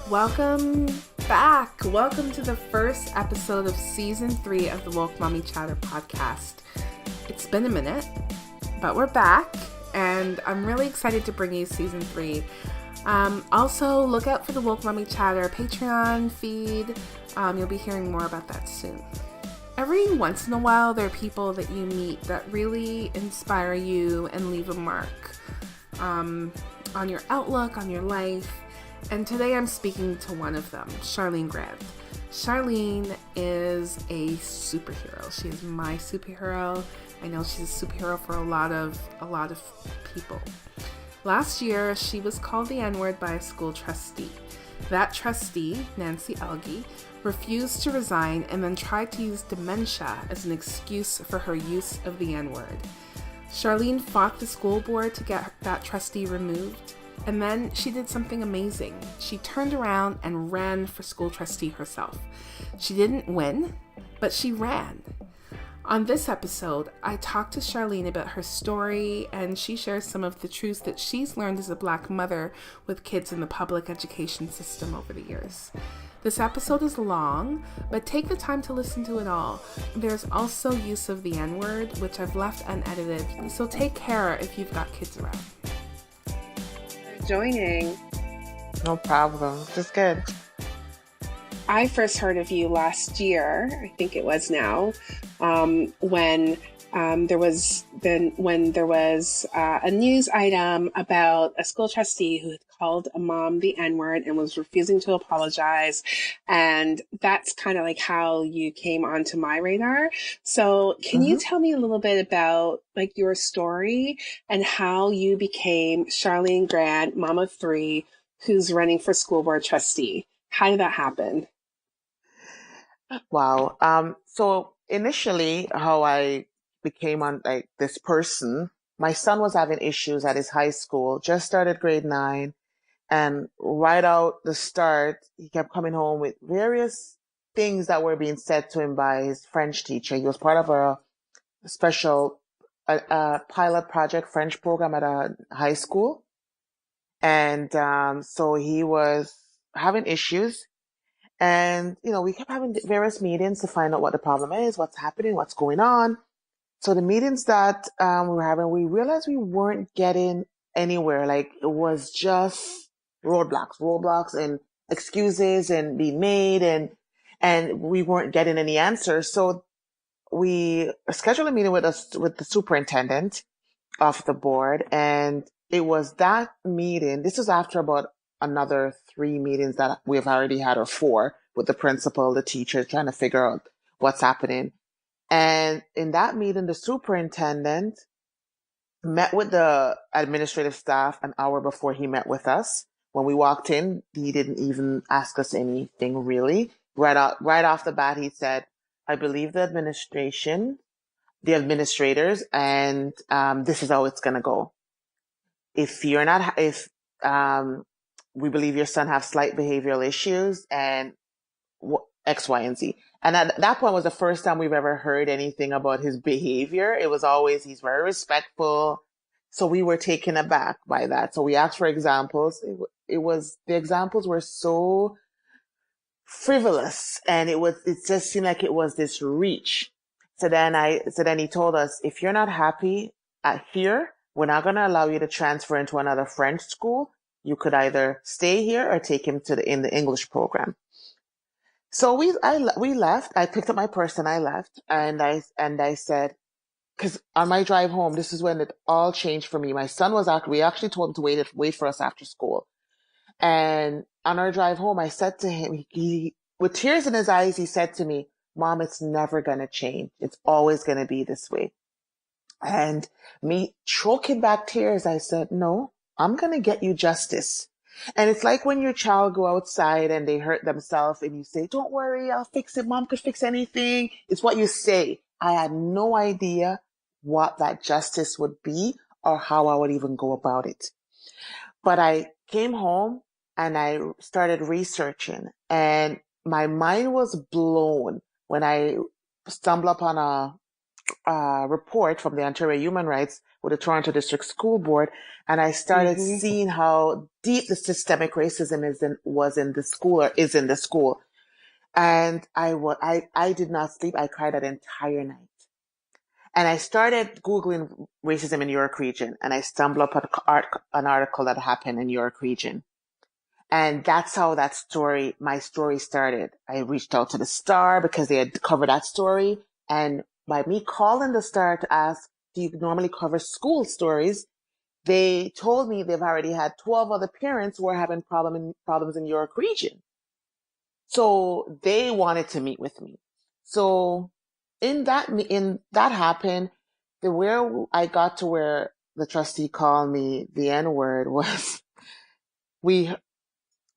Welcome back. Welcome to the first episode of Season 3 of the Woke Mommy Chatter podcast. It's been a minute, but we're back, and I'm really excited to bring you Season 3. Also, look out for the Woke Mommy Chatter Patreon feed. You'll be hearing more about that soon. Every once in a while, there are people that you meet that really inspire you and leave a mark on your outlook, on your life. And today I'm speaking to one of them, Charline Grant. Charline is a superhero. She is my superhero. I know she's a superhero for a lot of people. Last year, she was called the N-word by a school trustee. That trustee, Nancy Algie, refused to resign and then tried to use dementia as an excuse for her use of the N-word. Charline fought the school board to get that trustee removed. And then she did something amazing. She turned around and ran for school trustee herself. She didn't win, but she ran. On this episode, I talked to Charline about her story, and she shares some of the truths that she's learned as a Black mother with kids in the public education system over the years. This episode is long, but take the time to listen to it all. There's also use of the N-word, which I've left unedited, so take care if you've got kids around. Joining. No problem. Just good. I first heard of you last year, I think it was now, when there was a news item about a school trustee who had called a mom the N-word and was refusing to apologize. And that's kind of like how you came onto my radar. So can you tell me a little bit about like your story and how you became Charline Grant, mom of 3, who's running for school board trustee? How did that happen? Wow. So initially how I became on like this person, my son was having issues at his high school, just started grade 9. And right out the start, he kept coming home with various things that were being said to him by his French teacher. He was part of a special pilot project French program at a high school. And so he was having issues. And, we kept having various meetings to find out what the problem is, what's happening, what's going on. So the meetings that we were having, we realized we weren't getting anywhere. Like it was just roadblocks and excuses and being made and we weren't getting any answers. So we scheduled a meeting with the superintendent of the board. And it was that meeting. This was after about another 3 meetings that we've already had, or 4, with the principal, the teacher, trying to figure out what's happening. And in that meeting, the superintendent met with the administrative staff an hour before he met with us. When we walked in, he didn't even ask us anything really. Right off the bat, he said, "I believe the administrators, and this is how it's going to go. If we believe your son has slight behavioral issues and X, Y, and Z." And at that point was the first time we've ever heard anything about his behavior. It was always, he's very respectful. So we were taken aback by that. So we asked for examples. The examples were so frivolous, and it just seemed like it was this reach. So then he told us, if you're not happy here, we're not going to allow you to transfer into another French school. You could either stay here or take him in the English program. So we left. I picked up my purse and I left. And I said, because on my drive home, this is when it all changed for me. My son we actually told him to wait for us after school. And on our drive home, I said to him, he with tears in his eyes, he said to me, "Mom, it's never going to change. It's always going to be this way." And me choking back tears, I said, "No, I'm going to get you justice." And it's like when your child go outside and they hurt themselves and you say, "Don't worry, I'll fix it. Mom could fix anything." It's what you say. I had no idea what that justice would be or how I would even go about it. But I came home and I started researching, and my mind was blown when I stumbled upon a report from the Ontario Human Rights with the Toronto District School Board, and I started Mm-hmm. seeing how deep the systemic racism was in the school, or is in the school. And I did not sleep. I cried that entire night. And I started Googling racism in York Region, and I stumbled upon an article that happened in York Region. And that's how my story started. I reached out to the Star because they had covered that story. And by me calling the Star to ask, do you normally cover school stories? They told me they've already had 12 other parents who are having problems in York Region. So they wanted to meet with me. So in that happened, where I got to where the trustee called me the N-word was we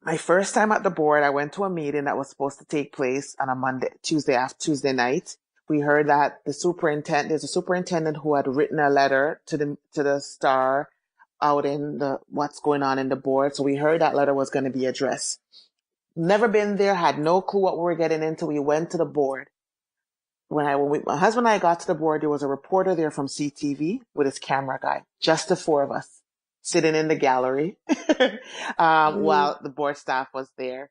my first time at the board. I went to a meeting that was supposed to take place on a Tuesday night. We heard that there's a superintendent who had written a letter to the Star out in what's going on in the board. So we heard that letter was going to be addressed. Never been there, had no clue what we were getting into. We went to the board. When my husband and I got to the board, there was a reporter there from CTV with his camera guy, just the four of us sitting in the gallery, while the board staff was there.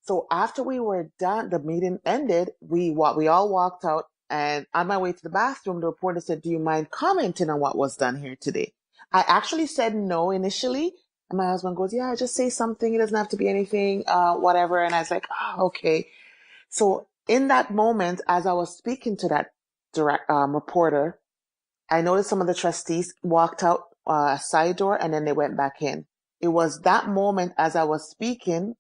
So after we were done, the meeting ended, we all walked out, and on my way to the bathroom, the reporter said, do you mind commenting on what was done here today? I actually said no initially. And my husband goes, yeah, just say something. It doesn't have to be anything, whatever. And I was like, oh, okay. So in that moment, as I was speaking to that reporter, I noticed some of the trustees walked out a side door and then they went back in. It was that moment as I was speaking,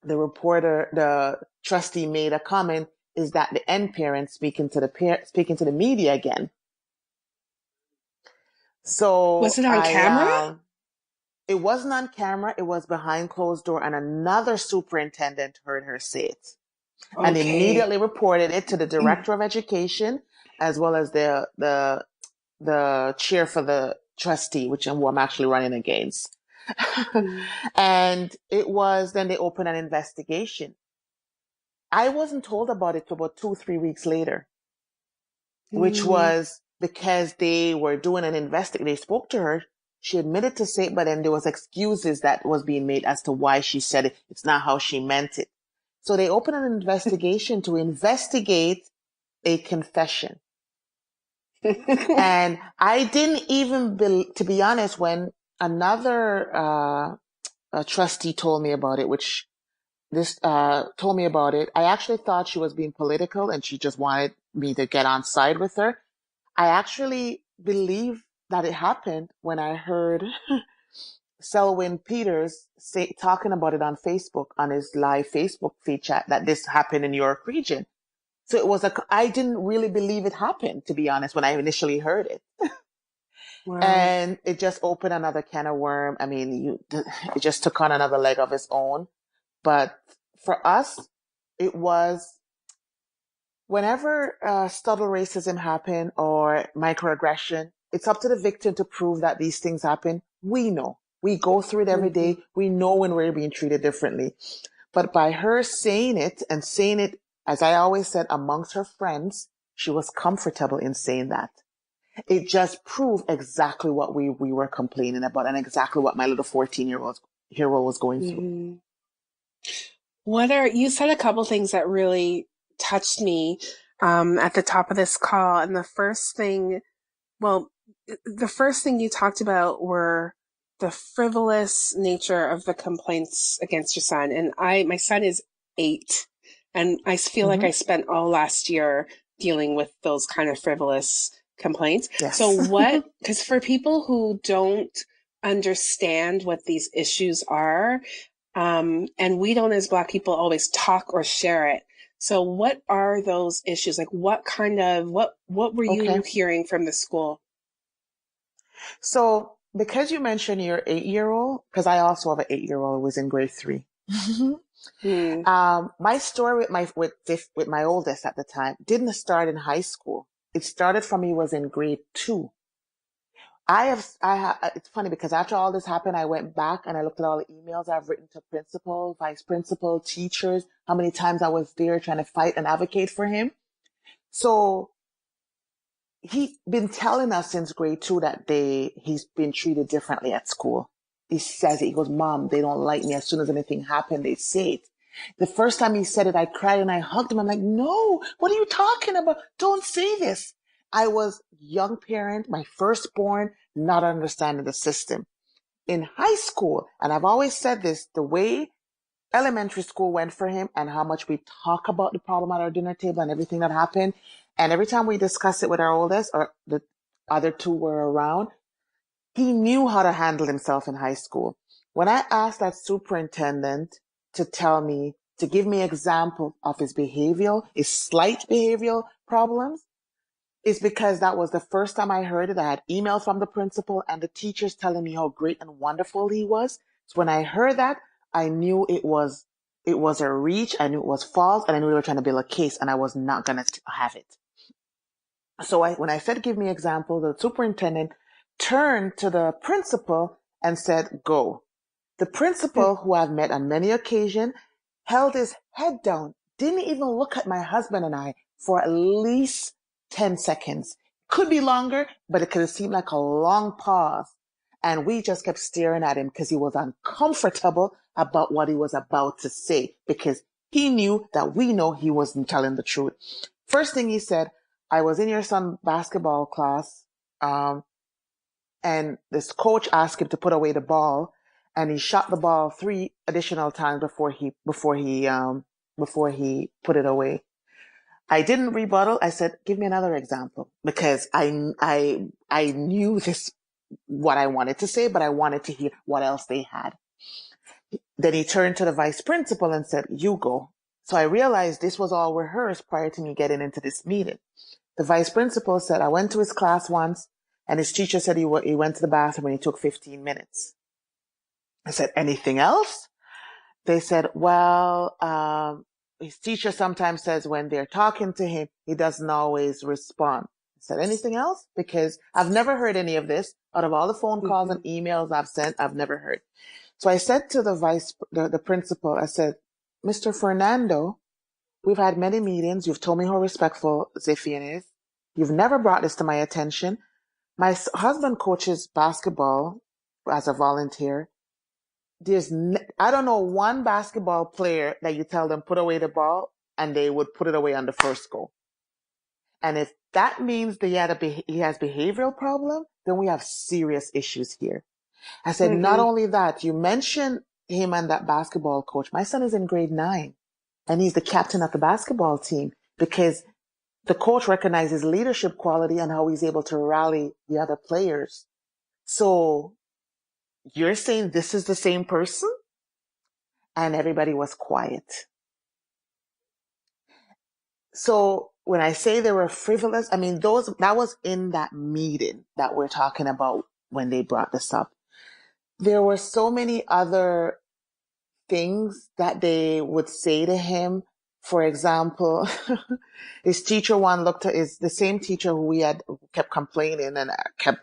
the trustee made a comment, is that the N parent speaking to the media again. Was So it on camera? it wasn't on camera. It was behind closed door, and another superintendent heard her say it and Okay. immediately reported it to the director of education, as well as the chair for the trustee, who I'm actually running against. And then they opened an investigation. I wasn't told about it till about 2-3 weeks later, which was because they were doing an investigation. They spoke to her. She admitted to say it, but then there was excuses that was being made as to why she said it. It's not how she meant it. So they opened an investigation to investigate a confession. And I didn't even, to be honest, when another trustee told me about it, told me about it, I actually thought she was being political and she just wanted me to get on side with her. I actually believe that it happened when I heard Selwyn Peters talking about it on Facebook, on his live Facebook feed chat, that this happened in York Region. So I didn't really believe it happened, to be honest, when I initially heard it. Wow. And it just opened another can of worm. I mean, it just took on another leg of its own. But for us, it was whenever subtle racism happen or microaggression, it's up to the victim to prove that these things happen. We know. We go through it every day. We know when we're being treated differently. But by her saying it, and saying it, as I always said, amongst her friends, she was comfortable in saying that. It just proved exactly what we were complaining about, and exactly what my little 14-year-old hero was going through. You said a couple things that really touched me at the top of this call. And the first thing you talked about were the frivolous nature of the complaints against your son. And my son is 8, and I feel like I spent all last year dealing with those kind of frivolous complaints. Yes. So because for people who don't understand what these issues are, and we don't as Black people always talk or share it. So what are those issues? Like what were you hearing from the school? So because you mentioned your 8-year-old, because I also have an 8-year-old who was in grade 3. My story with my oldest at the time didn't start in high school. It started from he was in grade 2. It's funny because after all this happened, I went back and I looked at all the emails I've written to principal, vice principal, teachers, how many times I was there trying to fight and advocate for him. So he been telling us since grade 2 that he's been treated differently at school. He says it. He goes, Mom, they don't like me. As soon as anything happened, they say it. The first time he said it, I cried and I hugged him. I'm like, no, what are you talking about? Don't say this. I was young parent, my firstborn, not understanding the system. In high school, and I've always said this, the way elementary school went for him and how much we talk about the problem at our dinner table and everything that happened. And every time we discuss it with our oldest or the other two were around, he knew how to handle himself in high school. When I asked that superintendent to give me example of his slight behavioral problems, it's because that was the first time I heard it. I had email from the principal and the teachers telling me how great and wonderful he was. So when I heard that, I knew it was a reach. I knew it was false, and I knew they were trying to build a case, and I was not going to have it. So when I said, give me example, the superintendent turned to the principal and said, go. The principal, who I've met on many occasions, held his head down, didn't even look at my husband and I for at least 10 seconds. Could be longer, but it could have seemed like a long pause. And we just kept staring at him because he was uncomfortable about what he was about to say, because he knew that we know he wasn't telling the truth. First thing he said, I was in your son's basketball class, and this coach asked him to put away the ball, and he shot the ball 3 additional times before he put it away. I didn't rebuttal. I said, give me another example, because I knew what I wanted to say, but I wanted to hear what else they had. Then he turned to the vice principal and said, you go. So I realized this was all rehearsed prior to me getting into this meeting. The vice principal said, I went to his class once and his teacher said he went to the bathroom and he took 15 minutes. I said, anything else? They said, well, his teacher sometimes says when they're talking to him, he doesn't always respond. I said, anything else? Because I've never heard any of this. Out of all the phone calls and emails I've sent, I've never heard. So I said to the principal, I said, Mr. Fernando, we've had many meetings. You've told me how respectful Ziphian is. You've never brought this to my attention. My husband coaches basketball as a volunteer. I don't know one basketball player that you tell them put away the ball and they would put it away on the first goal. And if that means that he has behavioral problem, then we have serious issues here. I said, not only that, you mentioned him and that basketball coach. My son is in grade 9 and he's the captain of the basketball team because the coach recognizes leadership quality and how he's able to rally the other players. So you're saying this is the same person? And everybody was quiet. So when I say they were frivolous, I mean, that was in that meeting that we're talking about when they brought this up. There were so many other things that they would say to him. For example, his teacher is the same teacher who we had kept complaining and kept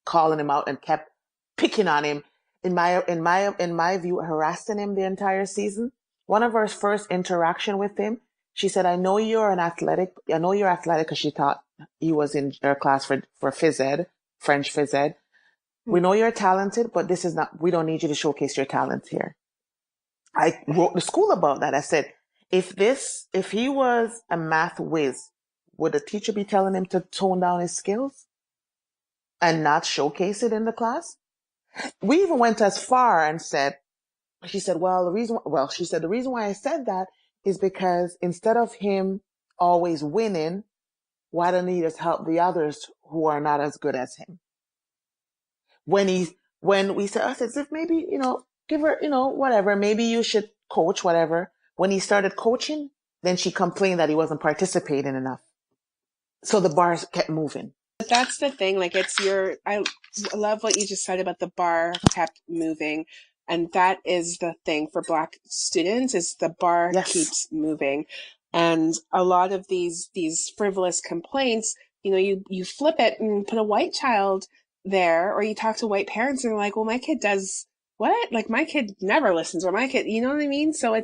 calling him out and kept picking on him. In my view, harassing him the entire season. One of her first interaction with him, she said, I know you're athletic because she thought he was in her class for phys ed, French phys ed. We know you're talented, but we don't need you to showcase your talent here. I wrote the school about that. I said, if he was a math whiz, would the teacher be telling him to tone down his skills and not showcase it in the class? We even went as far and she said, the reason why I said that is because instead of him always winning, why don't he just help the others who are not as good as him? When we said, I said, if maybe, give her, whatever, maybe you should coach, whatever. When he started coaching, then she complained that he wasn't participating enough. So the bars kept moving. But that's the thing, like I love what you just said about the bar kept moving. And that is the thing for Black students is the bar keeps moving. And a lot of these frivolous complaints, you flip it and put a white child there, or you talk to white parents and they're like, well, my kid does what? Like my kid never listens, or my kid, you know what I mean? So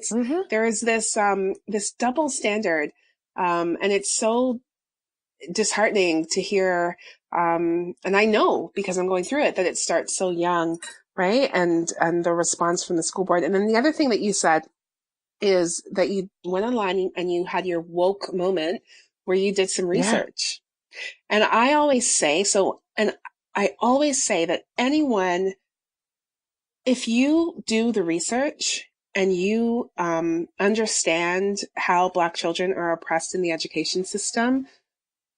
there is this double standard. And it's so disheartening to hear. And I know because I'm going through it that it starts so young, right? And the response from the school board. And then the other thing that you said is that you went online and you had your woke moment where you did some Yeah. research. And I always say, I always say that anyone, if you do the research and you understand how Black children are oppressed in the education system,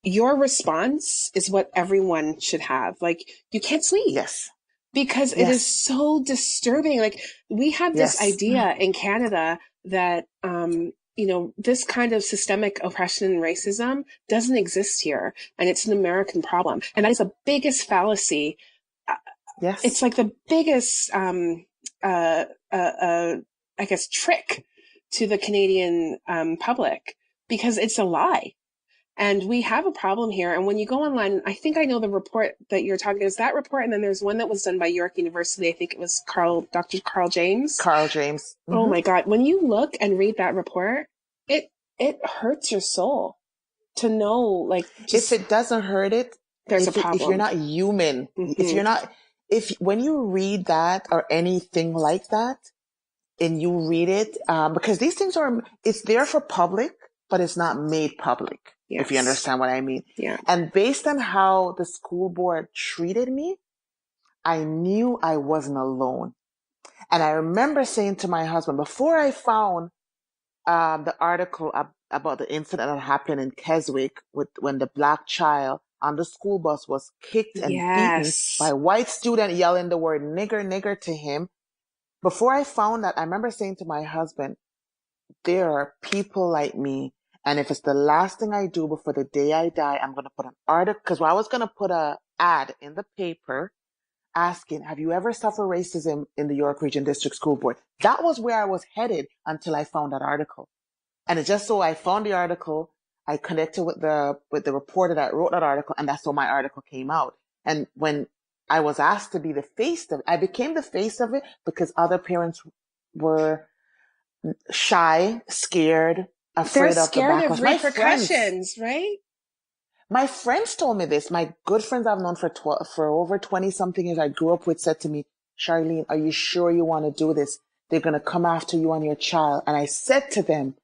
your response is what everyone should have. Like, you can't sleep Yes. because it is Yes. so disturbing. Like, we have this Yes. idea in Canada that, this kind of systemic oppression and racism doesn't exist here, and it's an American problem. And that is the biggest fallacy. It's Yes. like the biggest, uh, I guess, trick to the Canadian public, because it's a lie. And we have a problem here. And when you go online, I think I know the report that you're talking, there's that report. And then there's one that was done by York University. I think it was Dr. Carl James. Carl James. Oh my God. When you look and read that report, it hurts your soul to know, like, just, If it doesn't hurt it, there's a if you're problem. not human, if you're not, when you read that or anything like that, and you read it, because these things it's there for public, but it's not made public, if you Yes. understand what I mean. Yeah. And based on how the school board treated me, I knew I wasn't alone. And I remember saying to my husband, before I found the article about the incident that happened in Keswick when the Black child on the school bus was kicked and beaten by a white student yelling the word nigger, nigger to him. Before I found that, I remember saying to my husband, there are people like me. And if it's the last thing I do before the day I die, I'm going to put an article, because I was going to put an ad in the paper asking, have you ever suffered racism in the York Region District School Board? That was where I was headed until I found that article. And it just so I found the article, I connected with the reporter that wrote that article, and that's how my article came out. And when I was asked to be the face of it, I became the face of it because other parents were shy, scared, afraid They're of the scared backlash. of repercussions, right? My friends told me this. My good friends I've known for over 20 something years I grew up with said to me, Charlene, are you sure you want to do this? They're going to come after you and your child. And I said to them,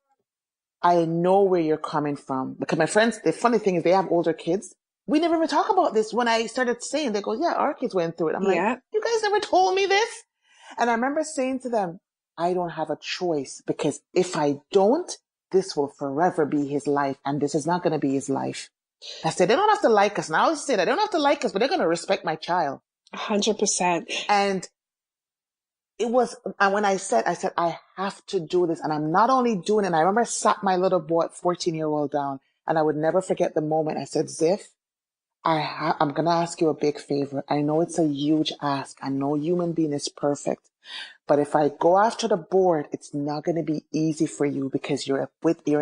I know where you're coming from. Because my friends, the funny thing is they have older kids. We never even talk about this. When I started saying, they go, yeah, our kids went through it. I'm like, you guys never told me this? And I remember saying to them, I don't have a choice, because if I don't, this will forever be his life. And this is not going to be his life. I said, they don't have to like us. And I always say that they don't have to like us, but they're going to respect my child. 100%. And and when I said, I have to do this. And I'm not only doing it. And I remember I sat my little boy, 14-year-old down, and I would never forget the moment. I said, Ziff, I'm going to ask you a big favor. I know it's a huge ask. I know human being is perfect. But if I go after the board, it's not going to be easy for you, because you're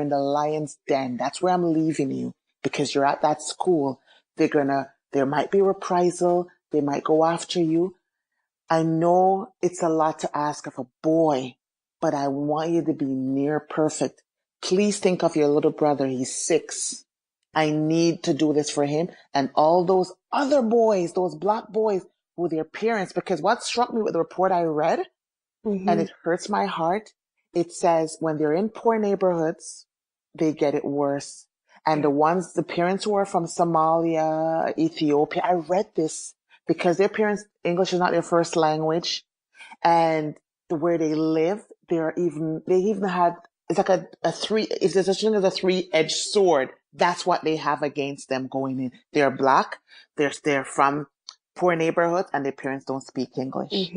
in the lion's den. That's where I'm leaving you, because you're at that school. There might be reprisal. They might go after you. I know it's a lot to ask of a boy, but I want you to be near perfect. Please think of your little brother. He's 6. I need to do this for him and all those other boys, those Black boys who their parents, because what struck me with the report I read, and it hurts my heart, it says when they're in poor neighborhoods, they get it worse. And the parents who are from Somalia, Ethiopia, I read this because their parents, English is not their first language. And where they live, they even had, it's like if there's such thing as a 3-edged sword, that's what they have against them going in. They're Black, they're from poor neighborhoods, and their parents don't speak English.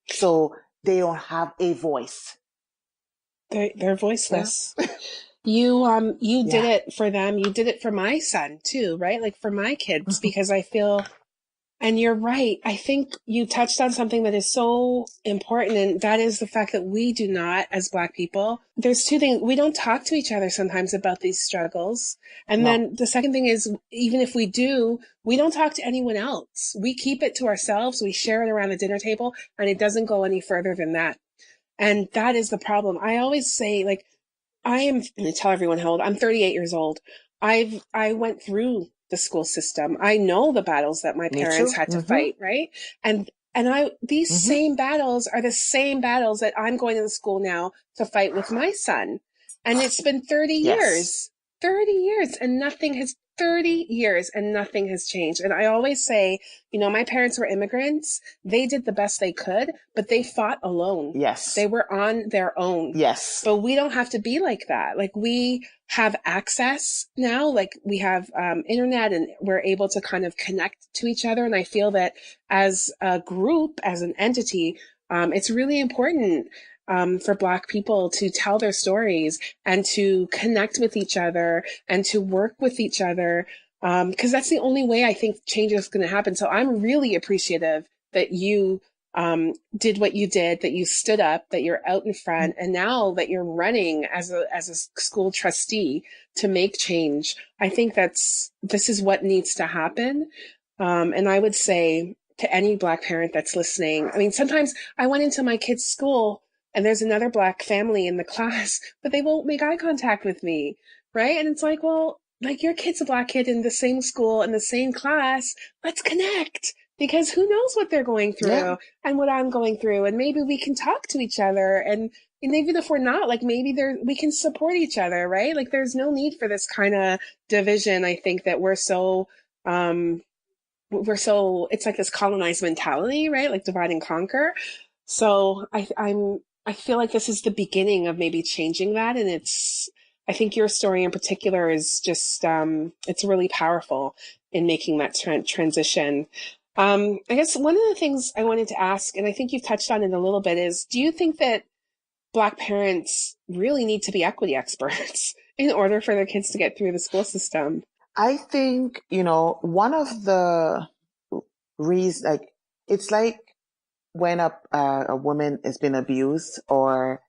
So they don't have a voice. They're voiceless. Yeah. You did it for them. You did it for my son too, right? Like for my kids, because I feel, and you're right. I think you touched on something that is so important, and that is the fact that we do not, as Black people, there's 2 things. We don't talk to each other sometimes about these struggles. And then the second thing is, even if we do, we don't talk to anyone else. We keep it to ourselves. We share it around the dinner table, and it doesn't go any further than that. And that is the problem. I always say, like, I'm going to tell everyone how old I'm 38 years old. I went through the school system. I know the battles that my Me parents too. had to Mm-hmm. fight, right? And these Mm-hmm. same battles are the same battles that I'm going to the school now to fight with my son. And it's been 30 Yes. years. 30 years and nothing has 30 years and nothing has changed. And I always say, my parents were immigrants. They did the best they could, but they fought alone. Yes. They were on their own. Yes. But we don't have to be like that. Like, we have access now, like we have internet, and we're able to kind of connect to each other. And I feel that as a group, as an entity, it's really important for Black people to tell their stories and to connect with each other and to work with each other, because that's the only way I think change is going to happen. So I'm really appreciative that you did what you did, that you stood up, that you're out in front, and now that you're running as a school trustee to make change. I think this is what needs to happen. And I would say to any Black parent that's listening, I mean, sometimes I went into my kid's school and there's another Black family in the class, but they won't make eye contact with me, right? And it's like, well, like, your kid's a Black kid in the same school, in the same class. Let's connect, because who knows what they're going Yeah. through and what I'm going through. And maybe we can talk to each other. And even if we're not, like, maybe we can support each other, right? Like, there's no need for this kind of division. I think that it's like this colonized mentality, right? Like divide and conquer. So I feel like this is the beginning of maybe changing that. And I think your story in particular is just, it's really powerful in making that transition. I guess one of the things I wanted to ask, and I think you've touched on it a little bit, is, do you think that Black parents really need to be equity experts in order for their kids to get through the school system? I think, one of the reasons, like, it's like when a woman has been abused, or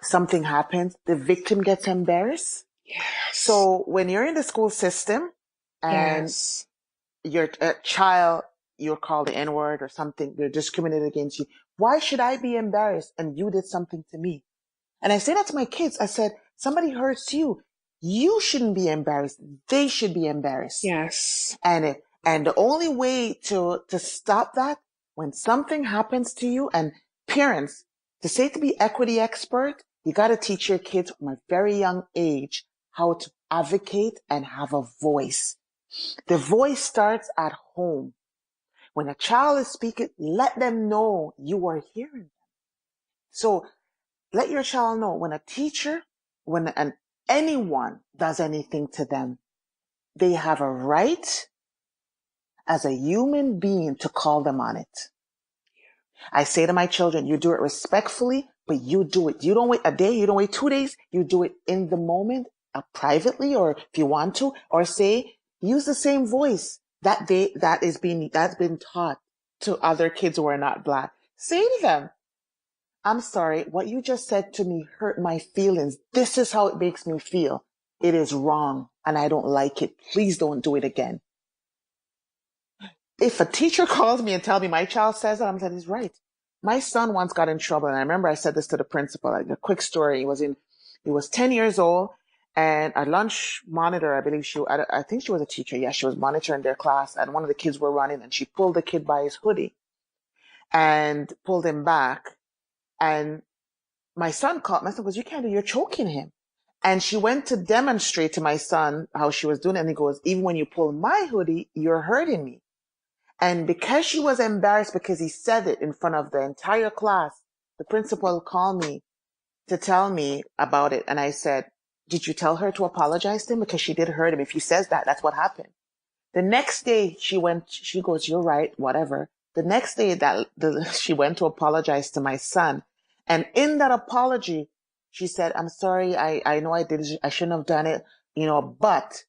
something happens, the victim gets embarrassed. Yes. So when you're in the school system and Yes. your child, you're called the N-word or something, they're discriminated against you. Why should I be embarrassed? And you did something to me. And I say that to my kids. I said, somebody hurts you. You shouldn't be embarrassed. They should be embarrassed. Yes. And the only way to stop that, when something happens to you, and parents, to be equity expert, you got to teach your kids from a very young age how to advocate and have a voice. The voice starts at home. When a child is speaking, let them know you are hearing them. So let your child know when a teacher, when anyone does anything to them, they have a right as a human being to call them on it. I say to my children, you do it respectfully, but you do it. You don't wait a day, you don't wait 2 days, you do it in the moment, privately, or if you want to, or use the same voice that's been taught to other kids who are not Black. Say to them, I'm sorry, what you just said to me hurt my feelings. This is how it makes me feel. It is wrong and I don't like it. Please don't do it again. If a teacher calls me and tells me my child says that, I'm saying he's right. My son once got in trouble, and I remember I said this to the principal. Like, a quick story. He was 10 years old, and a lunch monitor, I believe I think she was a teacher. Yes, she was monitoring their class, and one of the kids were running, and she pulled the kid by his hoodie and pulled him back. And my son caught my son goes, you can't do, you're choking him. And she went to demonstrate to my son how she was doing it. And he goes, even when you pull my hoodie, you're hurting me. And because she was embarrassed because he said it in front of the entire class, the principal called me to tell me about it. And I said, did you tell her to apologize to him? Because she did hurt him. If he says that, that's what happened. The next day she goes, you're right, whatever. The next day she went to apologize to my son. And in that apology, she said, I'm sorry. I know I shouldn't have done it, but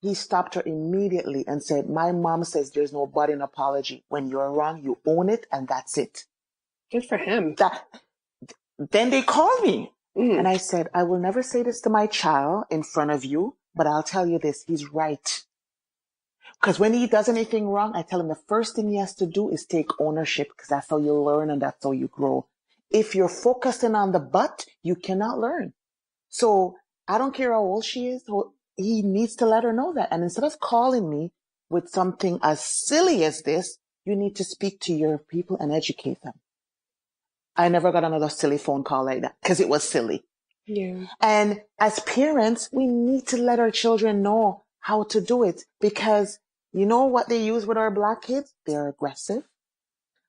he stopped her immediately and said, my mom says there's no but an apology. When you're wrong, you own it, and that's it. Good for him. Then they called me. And I said, I will never say this to my child in front of you, but I'll tell you this, he's right. Because when he does anything wrong, I tell him the first thing he has to do is take ownership, because that's how you learn and that's how you grow. If you're focusing on the but, you cannot learn. So I don't care how old she is. He needs to let her know that. And instead of calling me with something as silly as this, you need to speak to your people and educate them. I never got another silly phone call like that because it was silly. Yeah. And as parents, we need to let our children know how to do it, because you know what they use with our Black kids? They're aggressive.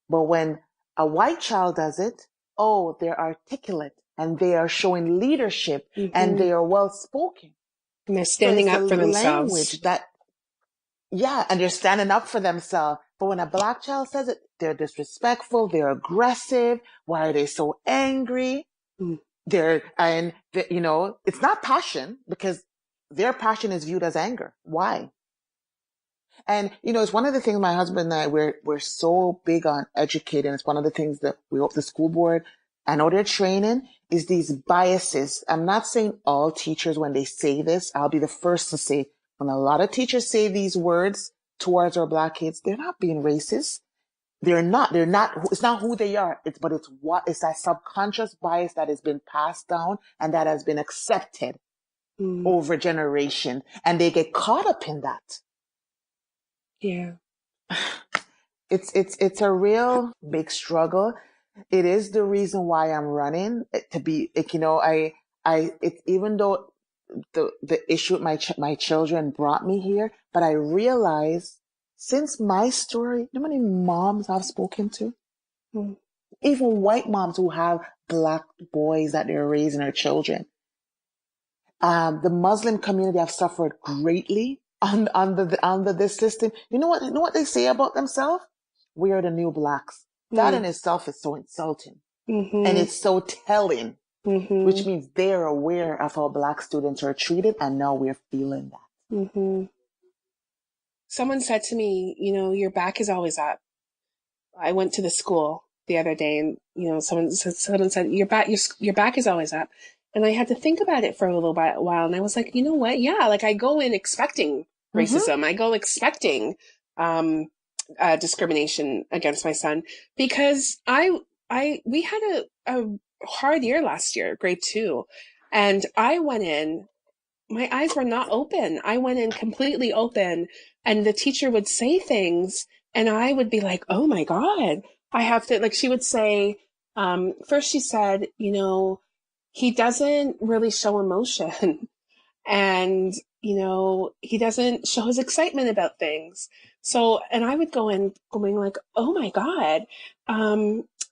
But when a white child does it, oh, they're articulate and they are showing leadership and they are well spoken. And they're standing up for themselves. Language that, yeah, and they're standing up for themselves. But when a Black child says it, they're disrespectful, they're aggressive. Why are they so angry? It's not passion, because their passion is viewed as anger. Why? And, it's one of the things my husband and I, we're so big on educating. It's one of the things that we hope the school board and all their training is these biases. I'm not saying all teachers, when they say this, I'll be the first to say, when a lot of teachers say these words towards our Black kids, they're not being racist. They're not, it's not who they are. It's that subconscious bias that has been passed down and that has been accepted over generation. And they get caught up in that. Yeah. It's a real big struggle. It is the reason why I'm running to be, even though the issue with my children brought me here, but I realized since my story, you know how many moms I've spoken to? Even white moms who have Black boys that they're raising their children. The Muslim community have suffered greatly under this system. You know what they say about themselves? We are the new Blacks. That in itself is so insulting. And it's so telling, which means they're aware of how Black students are treated, and now we're feeling that. Someone said to me, your back is always up. I went to the school the other day, and someone said your back is always up. And I had to think about it for a little while. And I was like, you know what? Yeah. Like I go in expecting racism. I go expecting, discrimination against my son, because we had a hard year last year, grade 2. And I went in, my eyes were not open. I went in completely open, and the teacher would say things and I would be like, oh my God, I have to, like, she would say, first she said, he doesn't really show emotion and, he doesn't show his excitement about things. So, and I would go in going like, oh my God,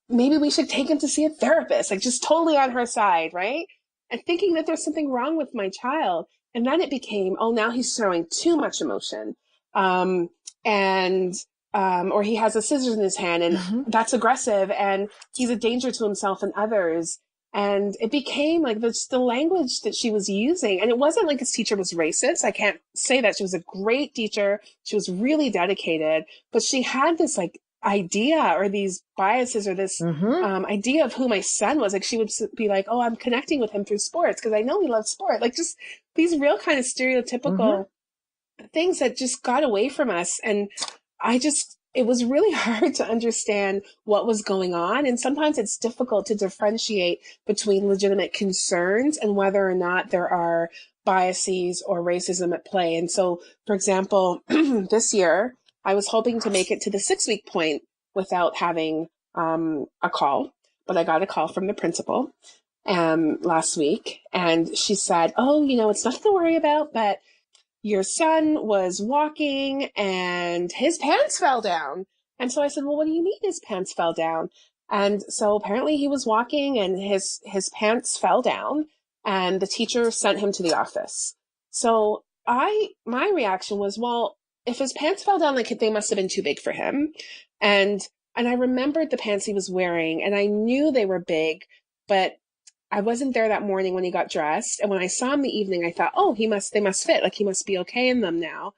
maybe we should take him to see a therapist, like just totally on her side. Right. And thinking that there's something wrong with my child. And then it became, oh, now he's showing too much emotion. Or he has a scissors in his hand and that's aggressive and he's a danger to himself and others. And it became like the language that she was using. And it wasn't like his teacher was racist. I can't say that. She was a great teacher. She was really dedicated, but she had this like idea or these biases or this idea of who my son was. Like she would be like, oh, I'm connecting with him through sports because I know he loves sport. Like just these real kind of stereotypical things that just got away from us. And it was really hard to understand what was going on. And sometimes it's difficult to differentiate between legitimate concerns and whether or not there are biases or racism at play. And so, for example, this year, I was hoping to make it to the 6-week point without having a call, but I got a call from the principal last week. And she said, oh, it's nothing to worry about, but your son was walking and his pants fell down. And so I said, well, what do you mean his pants fell down? And so apparently he was walking and his pants fell down and the teacher sent him to the office. So my reaction was, well, if his pants fell down, like they must have been too big for him. And I remembered the pants he was wearing and I knew they were big, but I wasn't there that morning when he got dressed. And when I saw him the evening, I thought, oh, they must fit. Like he must be okay in them now.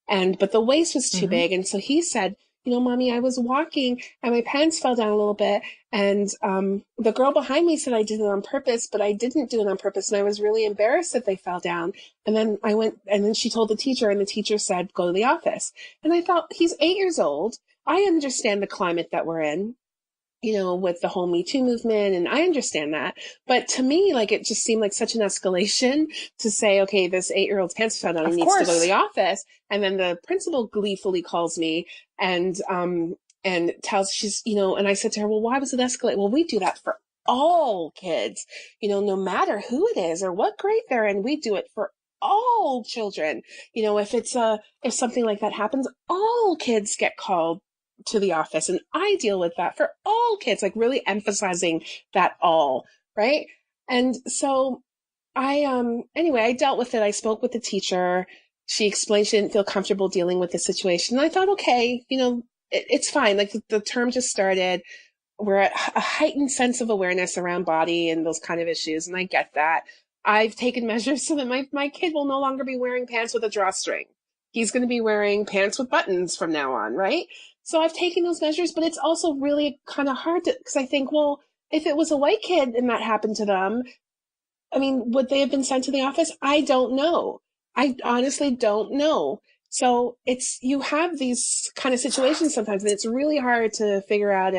But the waist was too big. And so he said, Mommy, I was walking and my pants fell down a little bit. And the girl behind me said I did it on purpose, but I didn't do it on purpose. And I was really embarrassed that they fell down. And then I went, and then she told the teacher and the teacher said, go to the office. And I thought, he's 8 years old. I understand the climate that we're in. with the whole Me Too movement. And I understand that. But to me, like, it just seemed like such an escalation to say, okay, this 8-year-old's pants fell down. He Of needs to go to course. the office. And then the principal gleefully calls me and tells and I said to her, well, why was it escalate? Well, we do that for all kids, no matter who it is or what grade they're in, we do it for all children. If something like that happens, all kids get called to the office, and I deal with that for all kids, like really emphasizing that all, right? And so I dealt with it. I spoke with the teacher. She explained she didn't feel comfortable dealing with the situation. And I thought, okay, it's fine. Like the term just started. We're at a heightened sense of awareness around body and those kind of issues. And I get that. I've taken measures so that my kid will no longer be wearing pants with a drawstring. He's going to be wearing pants with buttons from now on, right? So I've taken those measures, but it's also really kind of hard because I think, well, if it was a white kid and that happened to them, I mean, would they have been sent to the office? I don't know. I honestly don't know. So you have these kind of situations sometimes, and it's really hard to figure out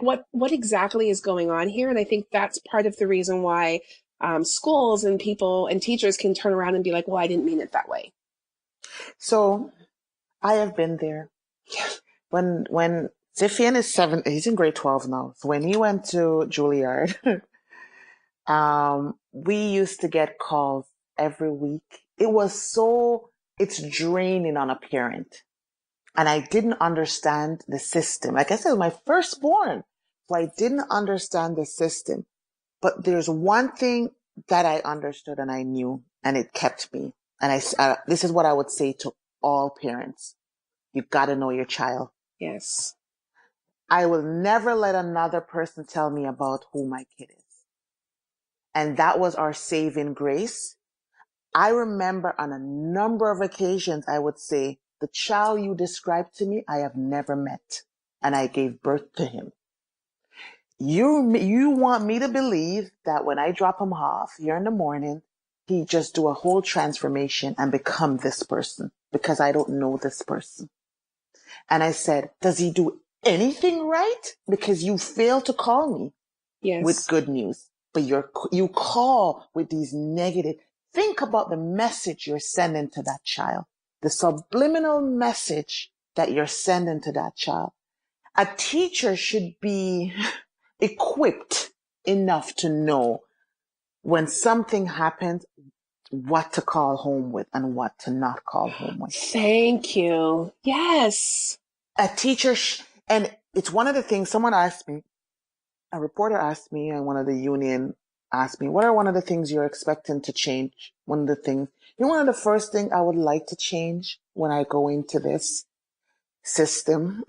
what exactly is going on here. And I think that's part of the reason why schools and people and teachers can turn around and be like, well, I didn't mean it that way. So I have been there. When Ziphian is 7, he's in grade 12 now. So when he went to Juilliard, we used to get calls every week. It's draining on a parent. And I didn't understand the system. Like I said, my firstborn. So I didn't understand the system. But there's one thing that I understood and I knew, and it kept me. And this is what I would say to all parents. You've got to know your child. Yes. I will never let another person tell me about who my kid is. And that was our saving grace. I remember on a number of occasions, I would say, the child you described to me, I have never met. And I gave birth to him. You want me to believe that when I drop him off here in the morning, he just do a whole transformation and become this person because I don't know this person. And I said, does he do anything right? Because you failed to call me with good news, but you call with these negative. Think about the message you're sending to that child, the subliminal message that you're sending to that child. A teacher should be equipped enough to know when something happens, what to call home with and what to not call home with. Thank you. Yes. A teacher, and it's one of the things someone asked me, a reporter asked me, and one of the union asked me, what are one of the things you're expecting to change? One of the things, one of the first things I would like to change when I go into this system,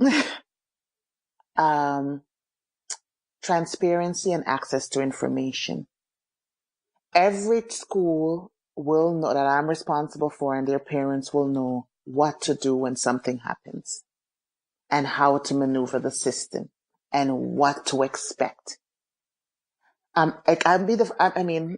transparency and access to information. Every school will know that I'm responsible for, and their parents will know what to do when something happens and how to maneuver the system and what to expect. I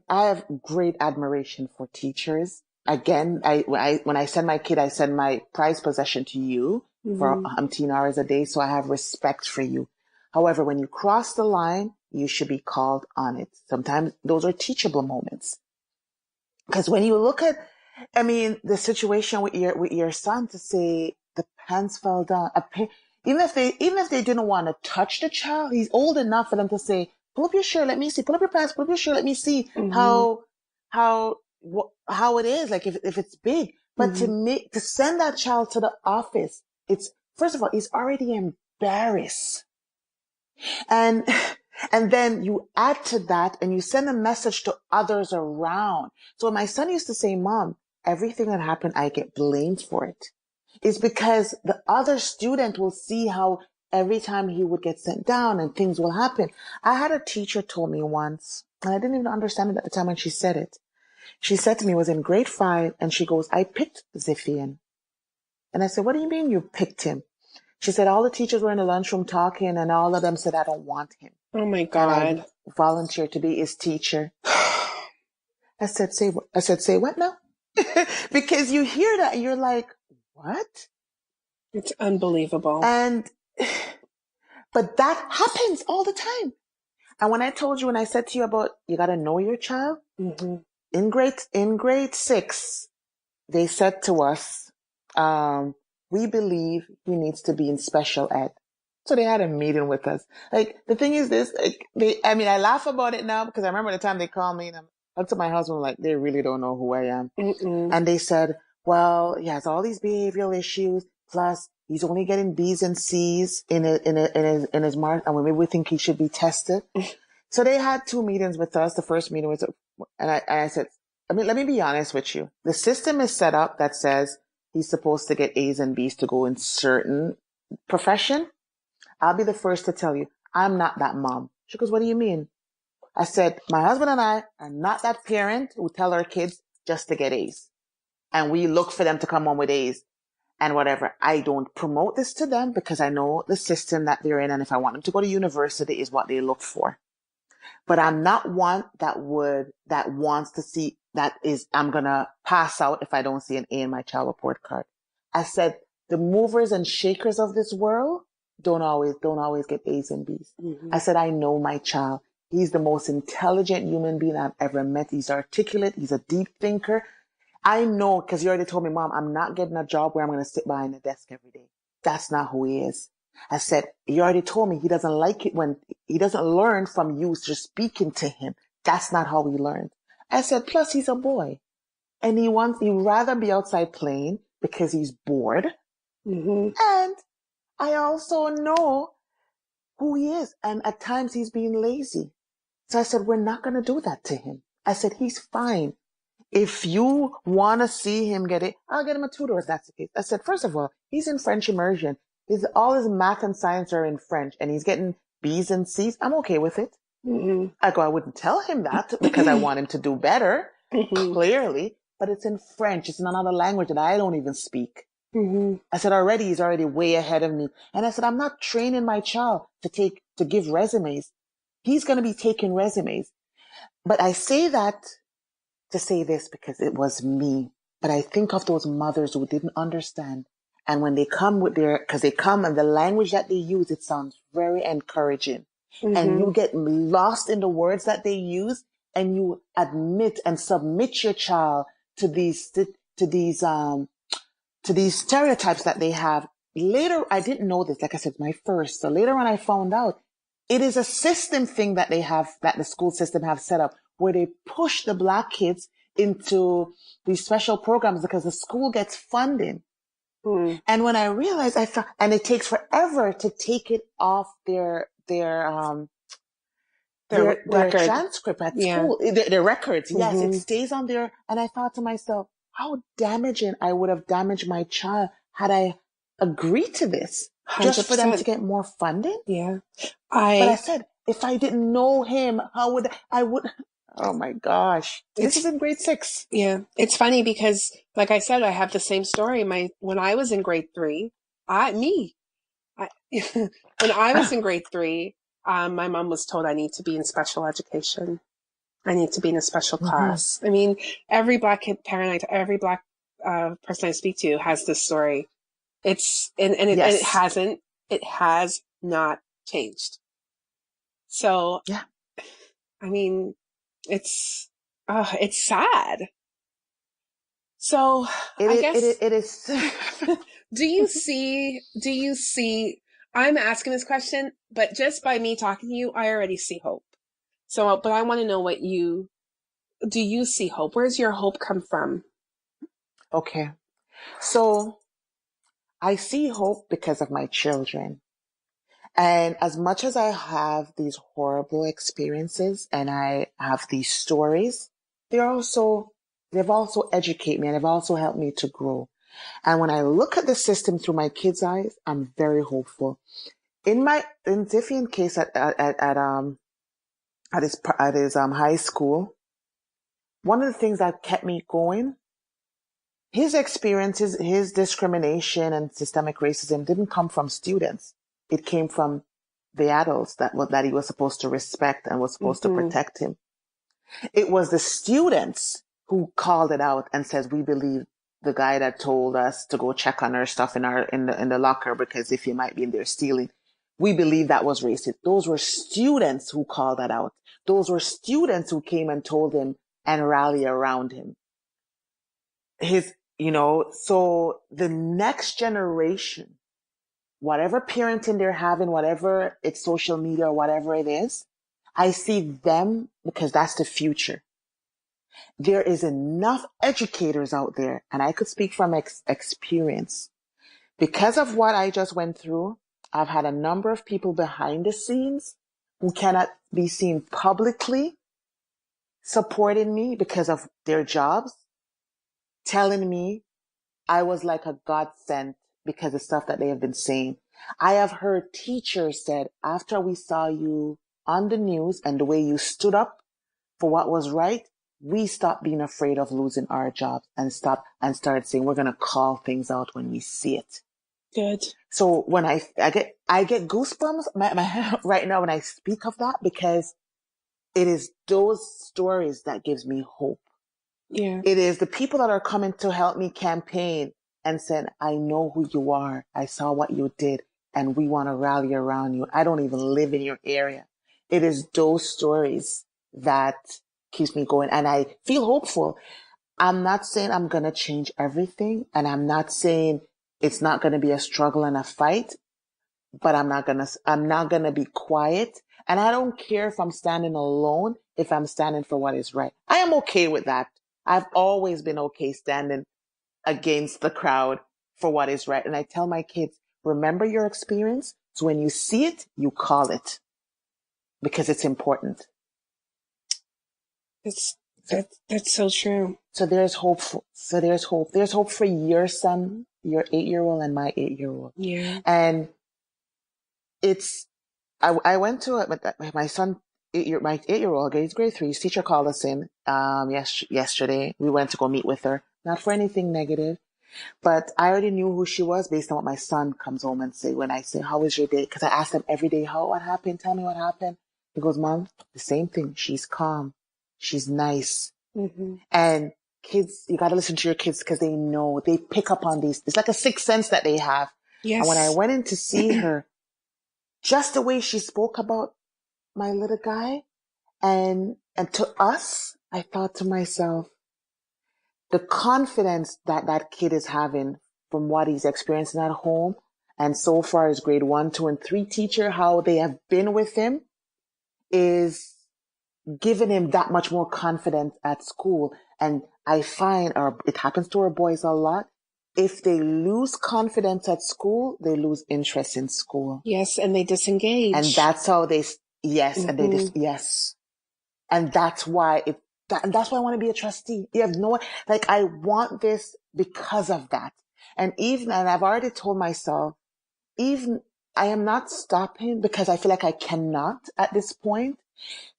have great admiration for teachers. Again, when I send my kid, I send my prized possession to you for umpteen hours a day. So I have respect for you. However, when you cross the line, you should be called on it. Sometimes those are teachable moments. Because when you look at, the situation with your son, to say the pants fell down, even if they didn't want to touch the child, he's old enough for them to say, pull up your shirt, let me see, pull up your pants, pull up your shirt, let me see how it is, like if it's big. But to send that child to the office, first of all, he's already embarrassed. And then you add to that and you send a message to others around. So when my son used to say, Mom, everything that happened, I get blamed for it. It's because the other student will see how every time he would get sent down and things will happen. I had a teacher told me once, and I didn't even understand it at the time when she said it. She said to me, it was in grade 5, and she goes, I picked Ziphian. And I said, what do you mean you picked him? She said, all the teachers were in the lunchroom talking, and all of them said, I don't want him. Oh my God. And I volunteered to be his teacher. I said, say what now? Because you hear that and you're like, what? It's unbelievable. And But that happens all the time. And when I said to you about, you got to know your child, Mm-hmm. in grade 6, they said to us, we believe he needs to be in special ed. So they had a meeting with us. Like, the thing is this, I laugh about it now because I remember the time they called me and I looked to my husband like, they really don't know who I am. Mm-mm. And they said, well, he has all these behavioral issues. Plus, he's only getting B's and C's in his mark. And maybe we think he should be tested. So they had 2 meetings with us. The first meeting was, and I said, let me be honest with you. The system is set up that says he's supposed to get A's and B's to go in certain profession. I'll be the first to tell you, I'm not that mom. She goes, what do you mean? I said, my husband and I are not that parent who tell our kids just to get A's. And we look for them to come home with A's and whatever. I don't promote this to them because I know the system that they're in. And if I want them to go to university is what they look for. But I'm not one that wants to see, I'm going to pass out if I don't see an A in my child report card. I said, the movers and shakers of this world don't always get A's and B's. Mm-hmm. I said, I know my child. He's the most intelligent human being I've ever met. He's articulate. He's a deep thinker. I know, because you already told me, Mom, I'm not getting a job where I'm going to sit behind a desk every day. That's not who he is. I said, you already told me he doesn't like it when he doesn't learn from you just speaking to him. That's not how he learns. I said, plus he's a boy and he'd rather be outside playing because he's bored. Mm-hmm. And I also know who he is. And at times he's being lazy. So I said, we're not going to do that to him. I said, he's fine. If you want to see him get it, I'll get him a tutor if that's the case. I said, first of all, he's in French immersion. All his math and science are in French and he's getting B's and C's. I'm okay with it. Mm-hmm. I wouldn't tell him that because I want him to do better, clearly, but it's in French. It's in another language that I don't even speak. Mm-hmm. I said, he's already way ahead of me. And I said, I'm not training my child to give resumes. He's going to be taking resumes. But I say that to say this because it was me. But I think of those mothers who didn't understand. And when they come because they come and the language that they use, it sounds very encouraging. Mm-hmm. And you get lost in the words that they use and you admit and submit your child to these stereotypes that they have. Later, I didn't know this. Like I said, my first. So later on, I found out it is a system thing that they have, that the school system have set up, where they push the Black kids into these special programs because the school gets funding. Mm. And when I realized, I thought, and it takes forever to take it off their transcript at school, their records. Mm-hmm. Yes, it stays on there. And I thought to myself, how damaging I would have damaged my child had I agreed to this 100%. Just for them to get more funding. Yeah. But I said, if I didn't know him, how would I would, oh my gosh. This is in grade 6. Yeah. It's funny because, like I said, I have the same story. When I was in grade 3, when I was in grade 3, my mom was told I need to be in special education. I need to be in a special class. Mm-hmm. I mean, every Black parent, every Black person I speak to has this story. And it has not changed. So, yeah. I mean, it's sad. So it is. Do you see, I'm asking this question, but just by me talking to you, I already see hope. So, but I want to know do you see hope? Where's your hope come from? Okay. So I see hope because of my children. And as much as I have these horrible experiences and I have these stories, they've also educated me and they've also helped me to grow. And when I look at the system through my kids' eyes, I'm very hopeful. In Ziphian's case at his high school, one of the things that kept me going, his experiences, his discrimination and systemic racism didn't come from students. It came from the adults that he was supposed to respect and was supposed to protect him. It was the students who called it out and says, we believe the guy that told us to go check on our stuff in the locker because if he might be in there stealing. we believe that was racist. Those were students who called that out. Those were students who came and told him and rally around him. So the next generation, whatever parenting they're having, whatever it's social media or whatever it is, I see them because that's the future. There is enough educators out there, and I could speak from experience. Because of what I just went through, I've had a number of people behind the scenes who cannot be seen publicly supporting me because of their jobs, telling me I was like a godsend because of stuff that they have been saying. I have heard teachers said, after we saw you on the news and the way you stood up for what was right, we stopped being afraid of losing our jobs and started saying we're going to call things out when we see it. Good. So when I get goosebumps right now when I speak of that, because it is those stories that gives me hope. Yeah. It is the people that are coming to help me campaign and saying, I know who you are. I saw what you did and we want to rally around you. I don't even live in your area. It is those stories that keeps me going, and I feel hopeful. I'm not saying I'm going to change everything, and I'm not saying it's not going to be a struggle and a fight, but I'm not going to be quiet. And I don't care if I'm standing alone, if I'm standing for what is right. I am okay with that. I've always been okay standing against the crowd for what is right. And I tell my kids, remember your experience. So when you see it, you call it because it's important. That's so true. So there's hope. There's hope. There's hope for your son, your 8-year-old, and my 8-year-old. Yeah. And I went to my son, my 8-year-old, he's grade 3. His teacher called us in, yesterday. We went to go meet with her, not for anything negative, but I already knew who she was based on what my son comes home and say when I say, how was your day? Cause I ask him every day, what happened? Tell me what happened. He goes, Mom, the same thing. She's calm. She's nice. Mm-hmm. And kids, you got to listen to your kids because they know, they pick up on these. It's like a sixth sense that they have. Yes. And when I went in to see her, just the way she spoke about my little guy and to us, I thought to myself, the confidence that that kid is having from what he's experiencing at home, and so far as grade 1, 2, and 3 teacher, how they have been with him, is giving him that much more confidence at school. And I find, or it happens to our boys a lot, if they lose confidence at school, they lose interest in school. Yes, and they disengage. And that's how Mm-hmm. and they yes. And that's why that's why I want to be a trustee. You have I want this because of that. And I've already told myself, I am not stopping because I feel like I cannot at this point,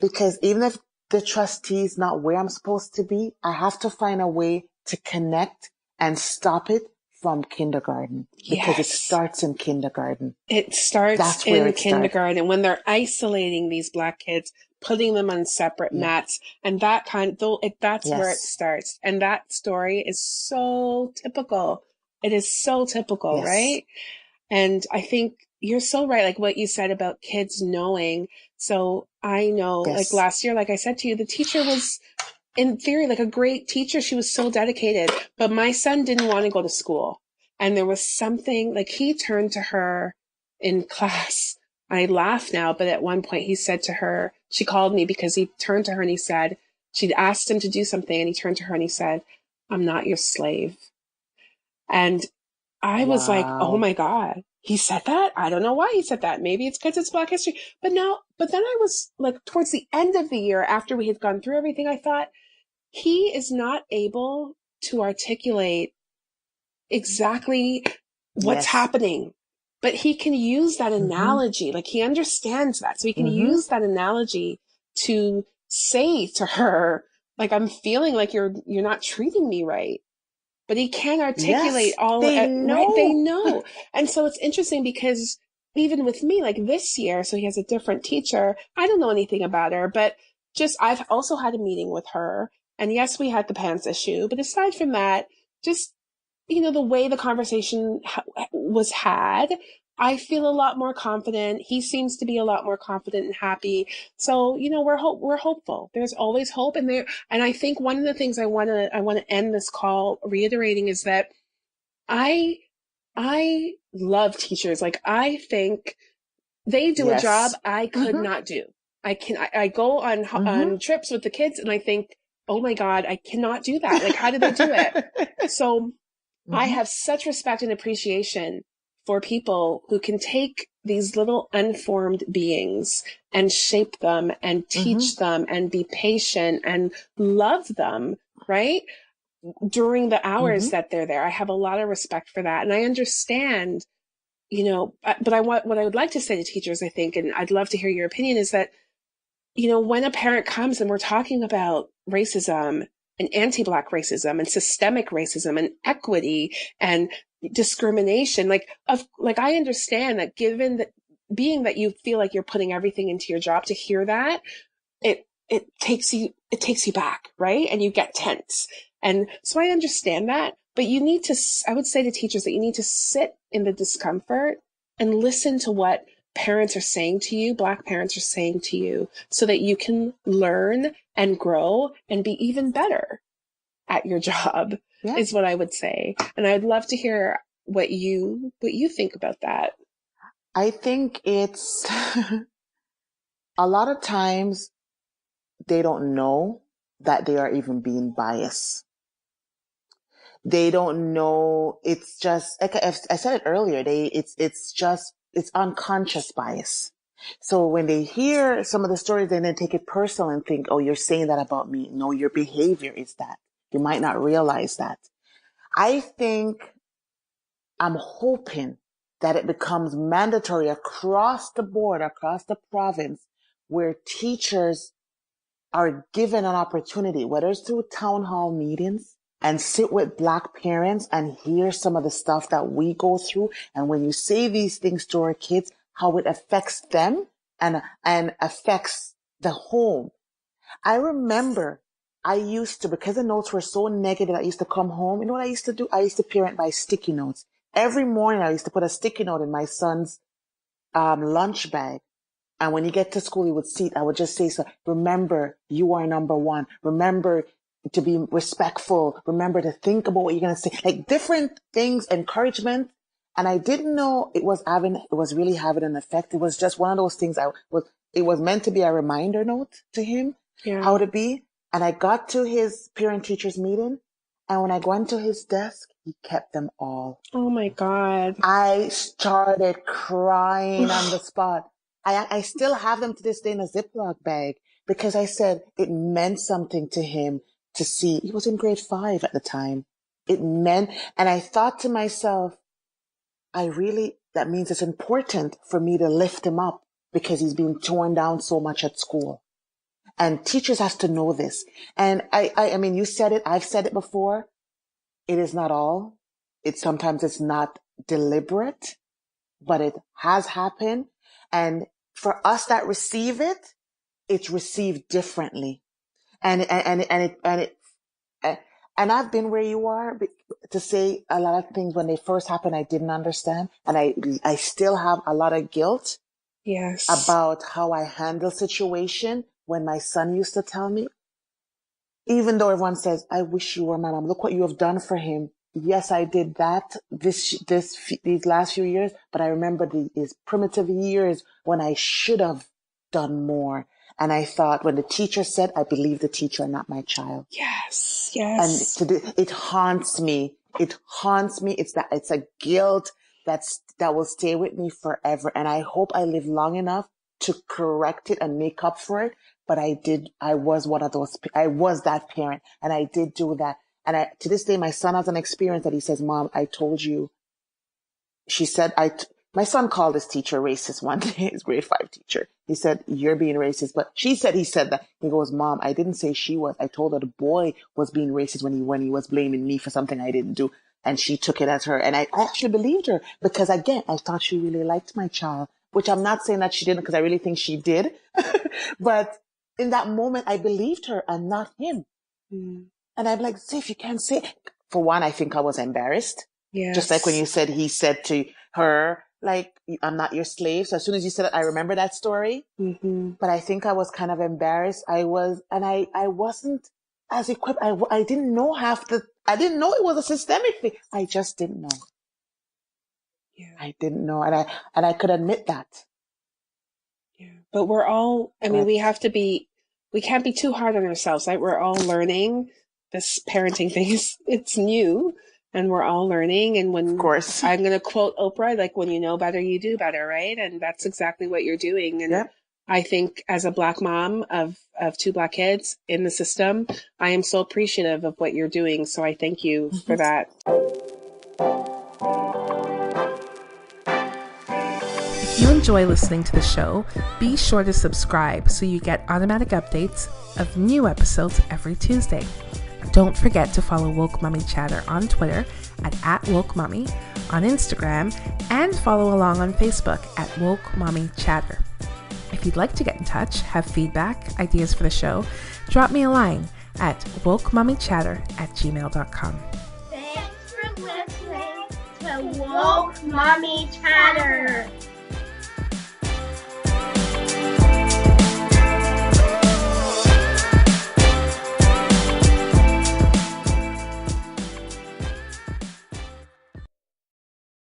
because even if the trustee is not where I'm supposed to be, I have to find a way to connect and stop it from kindergarten, because it starts in kindergarten. It starts in kindergarten when they're isolating these Black kids, putting them on separate mats, and that's where it starts. And that story is so typical. It is so typical, right? And I think you're so right, like what you said about kids knowing. So I know, like last year, like I said to you, the teacher was, in theory, like a great teacher. She was so dedicated, but my son didn't want to go to school. And there was something, like he turned to her in class. I laugh now, but at one point he said to her, she called me because he turned to her and he said, she'd asked him to do something and he turned to her and he said, I'm not your slave. And I was like, oh my God, he said that? I don't know why he said that. Maybe it's because it's Black History. But then I was like, towards the end of the year, after we had gone through everything, I thought, he is not able to articulate exactly what's happening, but he can use that analogy. Like he understands that. So he can use that analogy to say to her, like, I'm feeling like you're not treating me right. But he can't articulate they know. Right? They know. And so it's interesting because even with me, like this year, so he has a different teacher. I don't know anything about her, but I've also had a meeting with her. And yes, we had the pants issue, but aside from that, just, the way the conversation was had, I feel a lot more confident. He seems to be a lot more confident and happy. So, we're hopeful. There's always hope. And I think one of the things I want to end this call reiterating is that I love teachers. Like, I think they do a job Yes. I could not do. I go on trips with the kids and I think, oh my God, I cannot do that. Like, how do they do it? So I have such respect and appreciation for people who can take these little unformed beings and shape them and teach them and be patient and love them, right? During the hours that they're there. I have a lot of respect for that. And I understand, but what I would like to say to teachers, I think, and I'd love to hear your opinion, is that, when a parent comes and we're talking about racism and anti-Black racism and systemic racism and equity and discrimination, like I understand that, given that, being that you feel like you're putting everything into your job, to hear that, it takes you back, right? And you get tense. And so I understand that, but I would say to teachers that you need to sit in the discomfort and listen to what parents are saying to you, Black parents are saying to you, so that you can learn and grow and be even better at your job, is what I would say. And I'd love to hear what you think about that. I think it's a lot of times they don't know that they are even being biased. They don't know. It's just, like I said it earlier, it's unconscious bias. So when they hear some of the stories, they then take it personal and think, oh, you're saying that about me. No, your behavior is that. You might not realize that. I'm hoping that it becomes mandatory across the board, across the province, where teachers are given an opportunity, whether it's through town hall meetings, and sit with Black parents and hear some of the stuff that we go through. And when you say these things to our kids, how it affects them and affects the home. I remember because the notes were so negative, I used to come home. You know what I used to do? I used to parent by sticky notes. Every morning I used to put a sticky note in my son's lunch bag. And when you get to school, he would see it. I would just say, so remember, you are number one. Remember to be respectful. Remember to think about what you're going to say. Like different things, encouragement. And I didn't know it was really having an effect. It was just one of those things it was meant to be a reminder note to him, how to be. And I got to his parent teachers meeting. And when I went to his desk, he kept them all. Oh my God. I started crying on the spot. I still have them to this day in a Ziploc bag because I said it meant something to him to see. He was in grade 5 at the time. It meant, and I thought to myself, that means it's important for me to lift him up because he's being torn down so much at school. And teachers have to know this. And I mean, you said it, I've said it before. It is not all. Sometimes it's not deliberate, but it has happened. And for us that receive it, it's received differently. And I've been where you are to say a lot of things when they first happened, I didn't understand. And I still have a lot of guilt. Yes. About how I handle situation when my son used to tell me, even though everyone says, I wish you were my mom. Look what you have done for him. Yes, I did that these last few years, but I remember these primitive years when I should have done more. And I thought when the teacher said, I believe the teacher and not my child. Yes. Yes. And it haunts me. It haunts me. It's a guilt that will stay with me forever. And I hope I live long enough to correct it and make up for it. But I was that parent and I did do that. And to this day, my son has an experience that he says, Mom, I told you. She said, my son called his teacher racist one day, his grade 5 teacher. He said, you're being racist. But he said that. He goes, Mom, I didn't say she was. I told her the boy was being racist when he was blaming me for something I didn't do. And she took it as her. And I actually believed her because, again, I thought she really liked my child, which I'm not saying that she didn't because I really think she did. But in that moment, I believed her and not him. Mm. And I'm like, see, if you can't say, for one, I think I was embarrassed. Yes. Just like when you said he said to her, like, I'm not your slave. So as soon as you said it, I remember that story. Mm-hmm. But I think I was kind of embarrassed. I wasn't as equipped. I didn't know I didn't know it was a systemic thing. I just didn't know. Yeah. I didn't know. And I could admit that. Yeah. But we're all, I mean, But we can't be too hard on ourselves, right? We're all learning. This parenting thing it's new, and we're all learning. And of course. I'm going to quote Oprah, like, when you know better, you do better, right? And that's exactly what you're doing. And Yeah. I think as a Black mom of 2 Black kids in the system, I am so appreciative of what you're doing. So I thank you for that. If you enjoy listening to the show, be sure to subscribe so you get automatic updates of new episodes every Tuesday. Don't forget to follow Woke Mommy Chatter on Twitter at @WokeMommy, on Instagram, and follow along on Facebook at Woke Mommy Chatter. If you'd like to get in touch, have feedback, ideas for the show, drop me a line at wokemommychatter@gmail.com. Thanks for listening to Woke Mommy Chatter.